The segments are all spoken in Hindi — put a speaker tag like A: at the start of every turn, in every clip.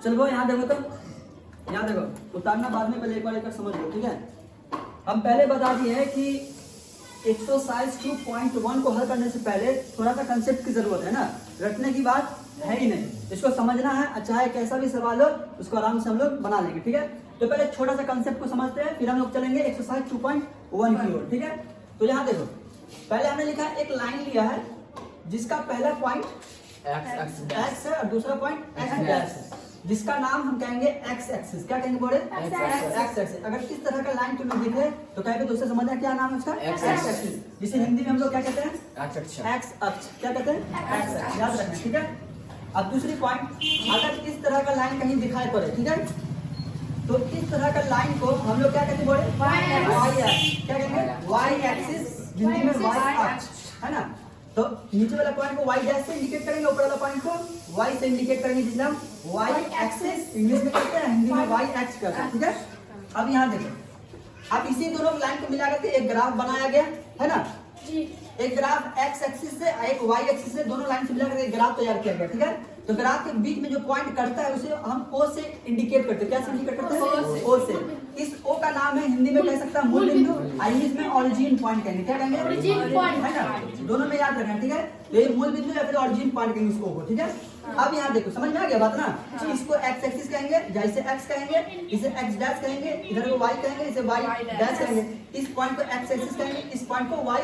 A: चलो यहाँ देखो तो, यहाँ देखो उतारना बाद में, पहले एक बार समझ लो, ठीक है। हम पहले बता दिए हैं कि एक्सरसाइज 2.1 को हल करने से पहले थोड़ा सा कंसेप्ट की जरूरत है ना, रटने की बात है ही नहीं, इसको समझना है। चाहे कैसा भी सवाल हो उसको आराम से हम लोग बना लेंगे, ठीक है। तो पहले छोटा सा कंसेप्ट को समझते हैं, फिर हम लोग चलेंगे एक्सरसाइज 2.1 की ओर, ठीक है। तो यहाँ देखो, पहले हमने लिखा है, एक लाइन लिया है जिसका पहला पॉइंट एक्स है और दूसरा पॉइंट एक्स डैश है, जिसका नाम हम कहेंगे एक्स एक्सिस। क्या कहेंगे बोले? X axis. अगर इस तरह का लाइन तुम्हें दिखे तो कहेंगे दोस्तों समझना क्या नाम है उसका? एक्स एक्सिस, जिसे हिंदी में हम लोग क्या कहते हैं? एक्स अक्ष। क्या कहते हैं? एक्स अक्ष, याद रखना, ठीक है। अब दूसरी पॉइंट, अगर इस तरह का लाइन कहीं दिखाई पड़े, ठीक है, तो इस तरह का लाइन को हम लोग क्या कहते हैं बोले? Y axis. क्या कहेंगे? वाई एक्सिस, हिंदी में वाई अक्ष, है ना। तो नीचे वाला पॉइंट को y डैश से इंडिकेट करेंगे, ऊपर वाला पॉइंट को y से इंडिकेट करेंगे, जिसमें हम y एक्सिस इंग्लिश में कहते हैं, हिंदी में y एक्स कहते हैं, ठीक है। अब यहाँ देखो, अब इसी दोनों लाइन को मिला करके एक ग्राफ बनाया गया है ना। एक ग्राफ x एक्सिस से एक y एक्सिस से, दोनों लाइन से मिला करके एक ग्राफ तैयार किया गया, ठीक है। तो ग्राफ के बीच में जो पॉइंट करता है उसे हम O से इंडिकेट करते हैं। क्या से इंडिकेट करते हैं? O से। इस O का नाम है, हिंदी में कह सकता है मूल बिंदु, इंग्लिश में ओरिजिन पॉइंट कहेंगे। क्या कहेंगे? ओरिजिन पॉइंट, है ना। दोनों में याद रखना, ठीक है। ये मूल बिंदु या फिर ओरिजिन पॉइंट कहेंगे इसको, ठीक है। अब यहाँ देखो, समझ में आ गया बात ना। इसको एक्स एक्सिस कहेंगे, जैसे एक्स कहेंगे, इसे एक्स डैश कहेंगे, इधर को वाई कहेंगे, इसे वाई डैश कहेंगे। इस पॉइंट को एक्स एक्सिस कहेंगे, इस पॉइंट को वाई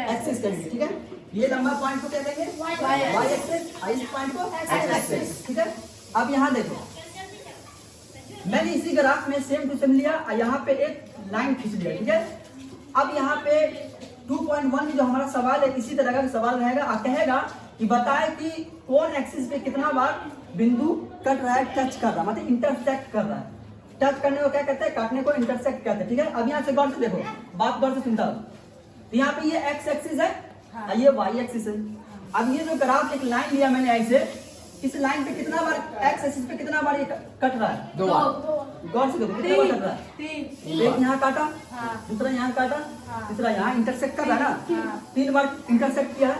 A: एक्सिस कहेंगे, ठीक है। ये लंबा पॉइंट को क्या कहेंगे? वाई एक्सिस, इस पॉइंट को एक्स एक्सिस, ठीक है। अब यहाँ देखो, मैंने इसी ग्राफ में सेम टू सेम लिया, यहाँ पे एक लाइन खींच लिया, ठीक है। अब यहाँ पे 2.1 में जो हमारा सवाल है, इसी तरह का सवाल रहेगा, कहेगा कि बताए कि कौन एक्सिस पे कितना बार बिंदु कट रहा है, टच कर रहा है, मतलब इंटरसेक्ट कर रहा है। टच करने को क्या कहते हैं? काटने को इंटरसेक्ट कहते हैं, ठीक है। अब यहाँ से गौर से देखो, बात गौर से सुनता हो। तो यहाँ पे ये एक्स एक्सिस है, ये वाई एक्सिस है। अब ये जो ग्राफ एक लाइन लिया मैंने ऐसे, इस लाइन पे कितना बार एक्स एक्सिस पे कितना बार ये कट रहा है? 2 बार। गौर से देखो कितना बार कट रहा है? एक यहाँ काटा, दूसरा यहाँ काटा, तीसरा यहाँ इंटरसेक्ट कर रहा है ना, 3 बार इंटरसेक्ट किया है।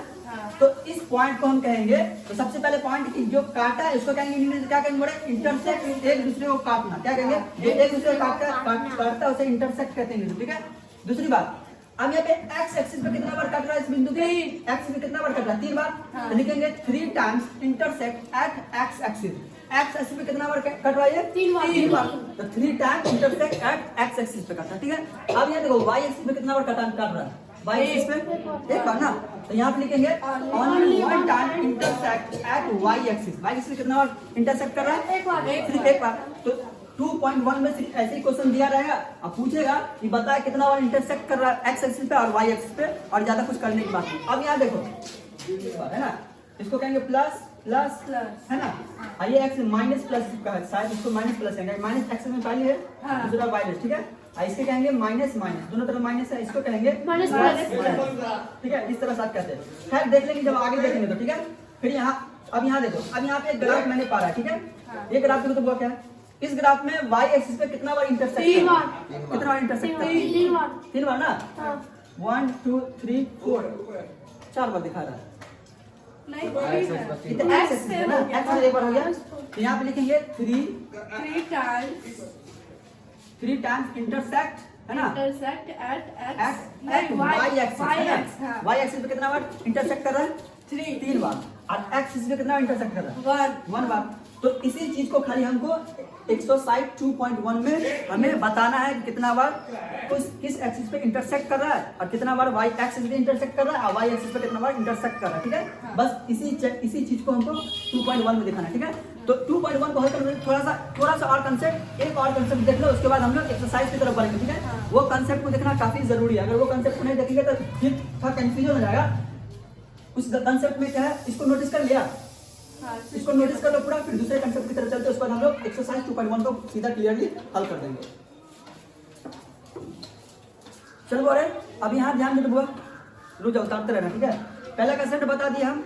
A: तो इस पॉइंट को हम कहेंगे, तो सबसे पहले पॉइंट की जो काटा है उसको कहेंगे इंग्लिश में क्या कहेंगे बोले? इंटरसेक्ट, एक दूसरे को काटना। क्या कहेंगे? ये एक दूसरे को काटता है उसे इंटरसेक्ट कहते हैं, ठीक है। दूसरी बात, अब यहाँ पे एक्स एक्सिस पे कितना बार कट रहा है इस बिंदु पे? एक्स पे कितना बार कट रहा है? 3 बार। तो लिखेंगे 3 times intersect at x axis. X axis पे कितना बार कट रहा है? 3 बार। तो 3 times intersect at x axis पे कटा, ठीक है। अब ये देखो वाई एक्सिस पे कितना बार कट रहा है? वाई एक्सिस पे 1 बार ना। तो यहाँ पे लिखेंगे only 1 time intersect at Y axis. Y axis पे कितना बार इंटरसेक्ट कर रहा है? 1 बार। सिर्फ 1 बार। तो 2.1 में सिर्फ ऐसे ही क्वेश्चन दिया रहेगा, अब पूछेगा कि बताए कितना बार इंटरसेक्ट कर रहा है एक्स एक्सिस पे और वाई एक्सिस पे, और ज्यादा कुछ करने की बात नहीं। अब यहाँ देखो, है ना, इसको कहेंगे प्लस प्लस है ना, ये एक्स माइनस प्लस का है, शायद इसको माइनस प्लस कहेंगे। माइनस एक्स में पहले है, दूसरा वाई, ठीक है। इसके कहेंगे माइनस माइनस, दोनों तरफ माइनस है, इसको कहेंगे माइनस प्लस, ठीक है। इस तरह साथ कहते हैं। खैर देख लेंगे जब आगे देखेंगे तो, ठीक है। फिर यहाँ, अब यहाँ देखो, अब यहाँ पे एक ग्राफ मैंने पा रहा है, ठीक है। ये ग्राफ देखो तो वो क्या है? इस ग्राफ में y एक्सिस पे कितना बार इंटरसेक्ट? 3 बार। कितना बार इंटरसेक्ट? 3 बार ना। 1 2 3 4 4 बार दिखा रहा है। इतना एक्स एक्सिस है ना, एक्स में 1 बार हो गया। तो यहाँ पे लिखेंगे 3 टाइम्स इंटरसेक्ट, है ना, intersect at y axis. y axis पे कितना बार इंटरसेक्ट कर रहा है? 3 बार। और x एक्सिस पे कितना इंटरसेक्ट कर रहा है? 1 बार। तो इसी चीज को खाली हमको एक्सरसाइज 2.1 में हमें बताना है कि कितना बार किस एक्सिस पे इंटरसेक्ट कर रहा है और कितना बार वाई एक्सिस पे इंटरसेक्ट कर रहा है और वाई एक्सिस पे कितना बार इंटरसेक्ट कर रहा है, ठीक है। बस इसी चीज को हमको 2.1 में दिखाना है, ठीक है। तो 2.1 को हल करने में थोड़ा सा और कंसेप्ट, एक और कंसेप्ट देख लो, उसके बाद हम लोग एक्सरसाइज की तरफ बढ़ेंगे, ठीक है। वो कंसेप्ट को देखना काफी जरूरी है। अगर वो कंसेप्ट को नहीं देखेंगे तो फिर थोड़ा कंफ्यूजन हो जाएगा। उस कंसेप्ट में क्या है, इसको नोटिस कर लिया, इसको नोटिस कर लो पूरा, फिर दूसरे कंसेप्ट की तरफ चलते हैं। उसके बाद हम लोग एक्सरसाइज 2.1 को सीधा क्लियरली हल कर देंगे। चलो बोले, अब यहाँ ध्यान दे बुआ, रुक जाओ, उतारते रहना, ठीक है। पहला कंसेप्ट बता दिया हम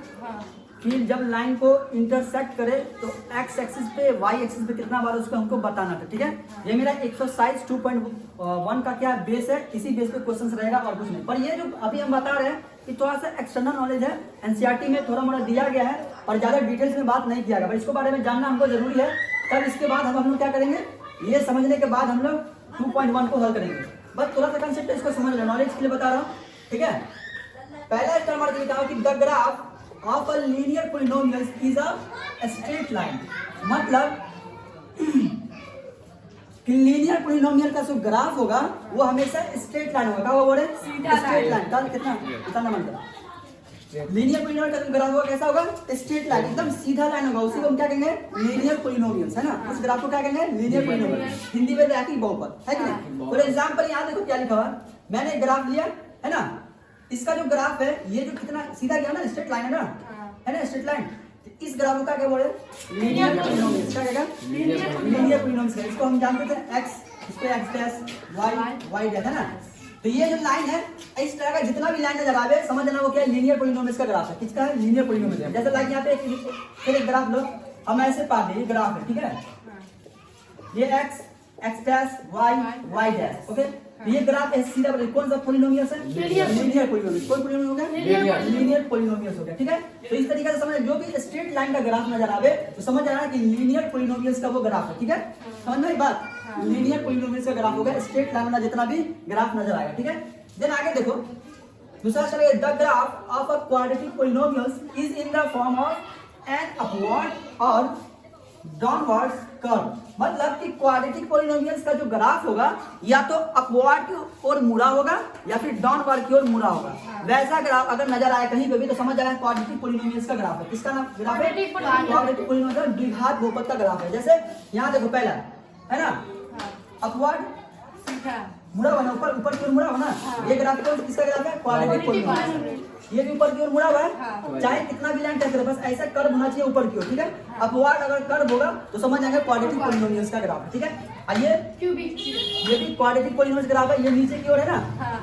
A: कि जब लाइन को इंटरसेक्ट करे तो एक्स एक्सिस पे वाई एक्सिस पे कितना बार उसको हमको बताना था, ठीक है। ये मेरा एक्सरसाइज 2.1 का क्या बेस है, इसी बेस पे क्वेश्चंस रहेगा और कुछ नहीं। पर ये जो अभी हम बता रहे हैं ये थोड़ा सा एक्सटर्नल नॉलेज है, एनसीईआरटी में थोड़ा मोड़ा दिया गया है और ज्यादा डिटेल्स में बात नहीं किया गया। इसको बारे में जानना हमको जरूरी है तब इसके बाद हम लोग क्या करेंगे, ये समझने के बाद हम लोग 2.1 को हल करेंगे। बस थोड़ा सा कंसेप्ट इसको समझ लो, नॉलेज के लिए बता रहा हूँ, ठीक है। पहला स्टेप हमारा लिखा हो कि the graph of a linear polynomial is a straight line. मतलब कि लीनियर पॉलिनोमियल का जो ग्राफ होगा वो हमेशा स्ट्रेट लाइन होगा। क्या होगा बोले? Straight line. कल कितना मन करा, लीनियर पॉलिनोमियल का जो ग्राफ होगा कैसा होगा? स्ट्रेट लाइन, एकदम सीधा लाइन होगा। उसी को हम क्या कहेंगे? लीनियर पॉलिनोमियल्स, है ना। उस ग्राफ को क्या कहेंगे? लीनियर पॉलिनोमियल, हिंदी में रैखिक बहुपद, है कि नहीं। फॉर एग्जांपल यहाँ देखो क्या लिखा हुआ, मैंने एक ग्राफ लिया है ना, इसका जो ग्राफ है ये जो कितना सीधा गया ना, स्ट्रेट लाइन है ना, है ना, स्ट्रेट लाइन। इस ग्राफ का क्या बोले? Linear polynomial. क्या कहेगा? Linear polynomial. इसको हम जानते थे x, इस पे x डैश y डैश, है ना। तो ये जो लाइन है, इस तरह का जितना भी लाइन नजर आवे समझ लेना वो क्या है? लीनियर पॉलिनोमियल का ग्राफ है। किसका है? लीनियर पॉलिनोमियल है। जैसे लाइक यहाँ पे एक ग्राफ लो, हम ऐसे पा दे, ये ग्राफ है, ठीक है। ये x dash y dash, okay. ये ग्राफ है सीधा, कौन सा पॉलिनोमियल है? Linear polynomial. कौन पॉलिनोमियल हो गया? लीनियर पॉलिनोमियल हो गया, ठीक है। तो इस तरीके से समझ, जो भी स्ट्रेट लाइन का ग्राफ नजर आवे तो समझ जाना कि लीनियर पॉलिनोमियल्स का वो ग्राफ है, ठीक है। समझ में बात? लीनियर पॉलिनोमियल्स का ग्राफ होगा, स्ट्रेट लाइन वाला जितना भी ग्राफ नजर आएगा, ठीक है। देन आगे देखो दूसरा चलेगा, the graph of a quadratic polynomials is in the form of an upward और डाउनवर्ड कर्व। मतलब कि क्वाड्रेटिक पॉलिनोमियल्स का जो ग्राफ होगा या तो अपवर्ड की ओर मुड़ा होगा या फिर डाउनवर्ड की ओर मुड़ा होगा। वैसा ग्राफ अगर नजर आए कहीं पे भी तो समझ जाएगा क्वाड्रेटिक पॉलिनोमियल्स का ग्राफ है। किसका नाम ग्राफ है? क्वाड्रेटिक पॉलिनोमियल का द्विघात बहुपद का ग्राफ है। जैसे यहाँ देखो पहला है ना, अपवर्ड मुड़ा हुआ ना, ऊपर की ओर मुड़ा हुआ ना, ये ग्राफ को किसका ग्राफ है? Quadratic polynomial. ये भी ऊपर की ओर मुड़ा हुआ है, चाहे कितना भी लाइन टच करे, बस ऐसा कर्व होना चाहिए ऊपर की ओर, ठीक है। अपवर्ड अगर कर्व होगा तो समझ जाएंगे क्वाड्रेटिक पॉलिनोमियल्स का ग्राफ है, ठीक है। और ये भी क्वाड्रेटिक पॉलिनोमियल्स ग्राफ है, ये नीचे की ओर है ना,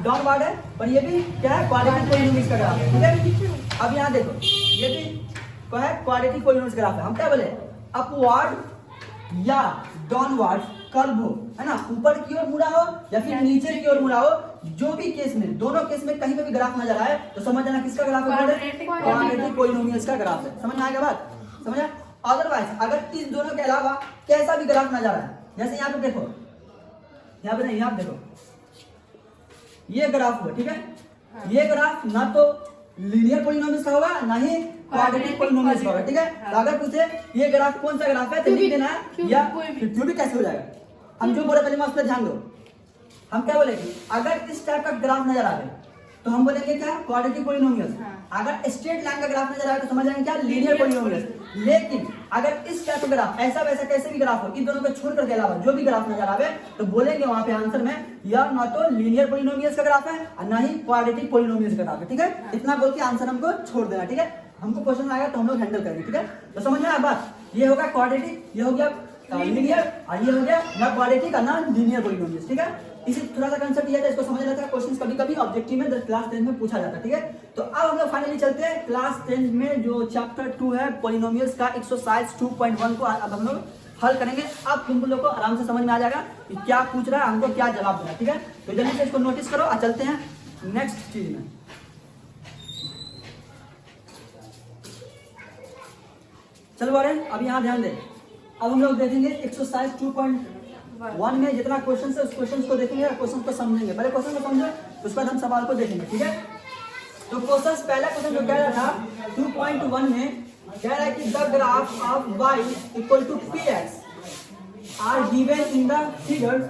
A: डाउनवर्ड है, पर ये भी क्या है? क्वाड्रेटिक पॉलिनोमियल्स का ग्राफ है, ठीक है। अब यहाँ देखो ये भी क्या है? क्वाड्रेटिक पॉलिनोमियल्स ग्राफ है। हम क्या बोले? अपवर्ड या डाउनवर्ड कर्व हो, है ना, ऊपर की ओर मुड़ा हो या फिर नीचे की ओर मुड़ा हो, जो भी केस में, दोनों केस में कहीं पे भी ग्राफ नजर आए तो समझ जाना किसका ग्राफ है? क्वाड्रेटिक पॉलिनोमियल्स का ग्राफ है। समझ में आएगा बात? समझा? अदरवाइज अगर इस दोनों के अलावा कैसा भी ग्राफ नजर आए, जैसे यहाँ पे देखो, यहाँ पे नहीं, यहाँ पे देखो ये ग्राफ हुआ, ठीक है। ये ग्राफ ना तो लीनियर पॉलिनोमियल्स का होगा ना ही क्वाड्रेटिक पॉलिनोमियल्स का होगा, ठीक है। तो अगर पूछे ये ग्राफ कौन सा ग्राफ है तो लिख देना है, या क्यों भी कैसे हो जाएगा। हम जो बोले पहले उस पर ध्यान दो, हम क्या बोलेंगे? अगर इस टाइप का ग्राफ नजर आए तो हम बोलेंगे क्या? Quadratic polynomials. अगर स्ट्रेट लाइन का ग्राफ नजर आए तो समझ जाएंगे क्या? Linear polynomials. लेकिन अगर इस टाइप का ग्राफ, ऐसा वैसा कैसे भी ग्राफ हो, इन दोनों को छोड़कर के अलावा जो भी ग्राफ नजर आवे तो बोलेंगे वहां पे आंसर में या ना तो लीनियर पॉलिनोमियल्स का ग्राफ है और ना ही क्वाड्रेटिक पॉलिनोमियल्स का ग्राफ है, ठीक है। इतना बोल के आंसर हमको छोड़ देना, ठीक है। हमको क्वेश्चन आएगा तो हम लोग हैंडल करेंगे, ठीक है। तो समझ में आया बात? ये होगा क्वाड्रेटिक, ये हो गया लीनियर, और ये हो गया ना क्वाड्रेटिक और ना लीनियर पॉलिनोमियल्स, ठीक है। इसी थोड़ा सा कंसेप्ट ये था, इसको समझ लेता है। क्वेश्चंस कभी-कभी ऑब्जेक्टिव में क्लास 10 में पूछा जाता है, ठीक है। तो अब हम लोग फाइनली चलते हैं क्लास 10 में जो चैप्टर 2 है पॉलिनोमियल्स का एक्सरसाइज 2.1 को अब हम लोग हल करेंगे। अब तुम लोग को आराम से समझ में आ जाएगा कि क्या पूछ रहा है, हमको क्या जवाब देना है, ठीक है। तो जल्दी से इसको नोटिस करो और चलते हैं नेक्स्ट चीज में। चलो अरे अब यहाँ ध्यान दे, अब हम लोग देखेंगे एक्सरसाइज 2.1 में जितना क्वेश्चन है उस क्वेश्चन को देखेंगे, क्वेश्चन को समझेंगे। पहले क्वेश्चन को समझो, उसके बाद हम सवाल को देखेंगे, ठीक है। तो क्वेश्चन, पहला क्वेश्चन जो कह रहा था 2.1 में कह रहा है कि the graph of y equal to px are given in the figure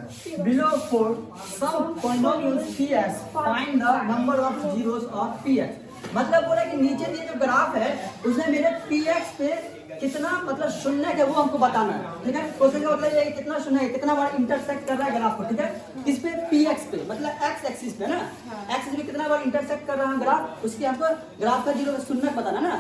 A: below for some polynomials px, find the number of zeros of px। मतलब बोला कि नीचे दिए जो ग्राफ है उसने मेरे px पे कितना मतलब शून्य है वो हमको बताना है, ठीक है। क्वेश्चन का मतलब ये कितना शून्य है, कितना बार इंटरसेक्ट कर रहा है ग्राफ को, ठीक है। किस पे? px पे, मतलब x एक्सिस पे ना, एक्सिस में कितना बार इंटरसेक्ट कर रहा है ग्राफ, उसकी हमको ग्राफ का जीरो शून्य बताना ना,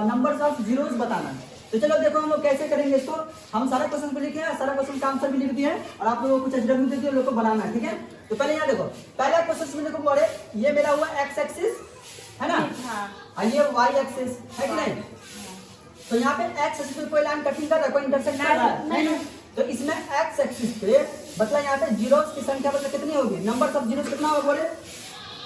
A: नंबर्स ऑफ जीरोस बताना है। तो चलो देखो हम लोग कैसे करेंगे इसको। हम सारा क्वेश्चन को लिखे हैं, सारा क्वेश्चन का आंसर भी लिख दिया है और आप लोगों को कुछ एचडब्ल्यू दे दिए, लोग को बनाना है, ठीक है। तो पहले यहाँ देखो, पहला क्वेश्चन में देखो बोले ये मेरा हुआ x एक्सिस है ना, और ये y एक्सिस है कि नहीं। तो यहाँ पे x एक्सिस पे कोई लाइन कटिंग कर रहा है, कोई इंटरसेक्ट कर रहा है नहीं। तो इसमें x एक्सिस पे मतलब यहाँ पे जीरोस की संख्या मतलब कितनी होगी, नंबर ऑफ जीरोस कितना होगा बोले,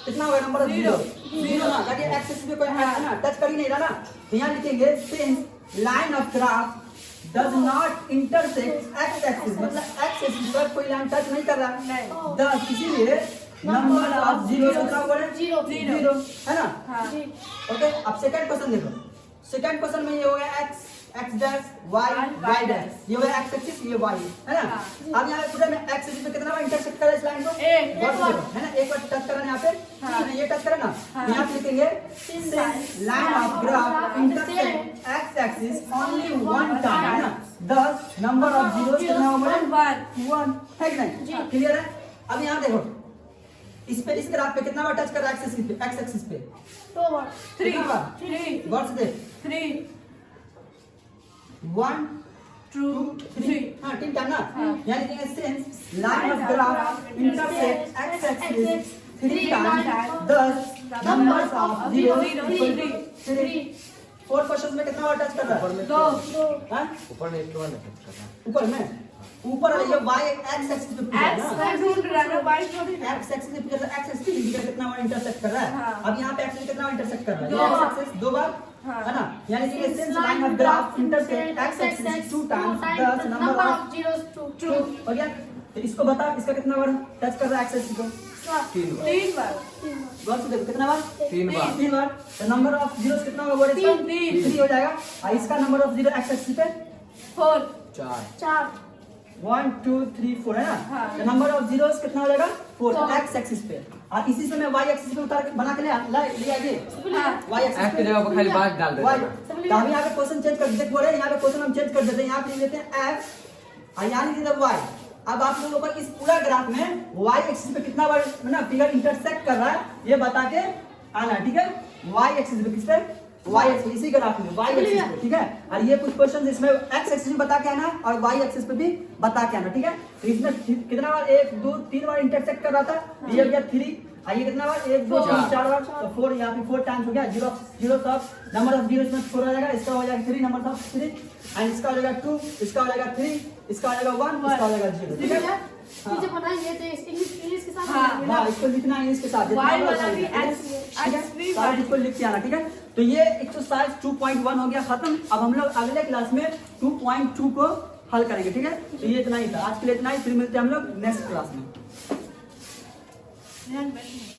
A: कितना होगा नंबर ऑफ जीरो, जीरो ना, ताकि x एक्सिस पे कोई है ना टच कर ही नहीं रहा ना। तो यहाँ लिखेंगे since line of graph does not intersect X axis, मतलब एक्स एक्सिस पर कोई लाइन टच नहीं कर रहा। द इसीलिए नंबर ऑफ जीरो कितना हुआ है? जीरो है ना। ओके, अब सेकंड क्वेश्चन देखो। सेकंड क्वेश्चन में ये हो गया X X dash Y Y dash, ये हो गया एक्स एक्सिस, ये वाई है ना। अब यहाँ पूरे में एक्स एक्सिस पे कितना बार इंटरसेक्ट करा इस लाइन को? एक है ना, एक बार टच करा यहाँ पे, ये टच करा ना, यहाँ पे लिखेंगे line of graph intersect X axis only one time है ना। द नंबर ऑफ जीरोस कितना होगा? 1 है कि नहीं? क्लियर है। अब यहाँ देखो इस पे, इस ग्राफ पे कितना बार टच कर रहा है एक्स एक्सिस पे?
B: 2 बार।
A: 3 बार। गौर से देख,
B: 3
A: 1 2 3, हाँ ठीक है ना। यानी कि since line of graph intersect X axis 3 times the numbers of zero equal to 3। Fourth question में कितना बार टच कर रहा है?
B: 2।
A: हाँ
C: ऊपर में टच कर रहा है।
A: ऊपर में, ऊपर वाला ये y एक्स एक्सिस पे पूछा
B: एक्स
A: ना,
B: ढूंढ रहा है, वाई थोड़ी ना।
A: एक्स एक्सिस पे पूछा, एक्स एक्सिस पे कितना बार इंटरसेक्ट कर रहा है?
B: हाँ।
A: अब यहाँ पे एक्सिस कितना बार इंटरसेक्ट कर रहा है?
B: 2
A: ये
B: बार।
A: एक्स एक्सिस 2 बार
B: हाँ।
A: है ना। यानी कि since line of graph intersect X axis 2 times the number of
B: zeros 2।
A: हो गया। तो इसको बता, इसका कितना बार टच कर रहा है एक्स एक्सिस को?
B: 3 बार।
A: गौर से देखो कितना बार?
C: 3 बार।
A: 3 बार। तो नंबर ऑफ जीरोस कितना होगा? 3 हो जाएगा। और इसका number of zero x axis पे
B: 4।
C: 4
A: 1 2 3 4 है ना।
B: हाँ।
A: तो नंबर ऑफ जीरोस कितना हो जाएगा? 4
B: 4।
A: एक्स एक्सिस पे। और इसी से मैं वाई एक्सिस पे उतार के बना के ले आइए वाई एक्सिस
C: एक्स की जगह पर खाली बात डाल
A: वाई।
C: देना।
A: तो हम यहाँ पे क्वेश्चन चेंज कर देते, बोले यहाँ पे क्वेश्चन हम चेंज कर देते हैं, यहाँ पे लिख देते हैं एक्स और यहाँ लिख देते हैं वाई। अब आप लोगों को इस पूरा ग्राफ में वाई एक्सिस पे कितना बार ना फिगर इंटरसेक्ट कर रहा है ये बता के आना, ठीक है। वाई एक्सिस पे किस पे? वाई एक्सिस, इसी ग्राफ में वाई एक्सिस पे, ठीक है। और ये कुछ क्वेश्चन इसमें एक्स एक्सिस में बता के आना और वाई एक्सिस पे भी बता के आना, ठीक है। तो इसमें कितना बार 1 2 3 बार इंटरसेक्ट कर रहा था, ये हो गया 3। आइए कितना बार? 1 2 3 4 बार, तो 4 यहाँ पे 4 टाइम्स हो गया। Zero of number of zero में 4 हो जाएगा, इसका हो जाएगा 3 नंबर ऑफ 3 एंड इसका हो जाएगा 2, इसका हो जाएगा 3, इसका हो जाएगा 1, इसका हो जाएगा 0, ठीक है।
B: मुझे पता है ये तो इंग्लिश के साथ
A: हाँ, इसको लिखना है इंग्लिश के साथ,
B: वाई वाला भी एक्स
A: सारे इसको लिख के आना, ठीक है। तो ये एक्सरसाइज 2.1 हो गया खत्म। अब हम लोग अगले क्लास में 2.2 को हल करेंगे, ठीक है। तो ये इतना ही था आज के लिए, इतना ही। फिर मिलते हैं हम लोग नेक्स्ट क्लास में।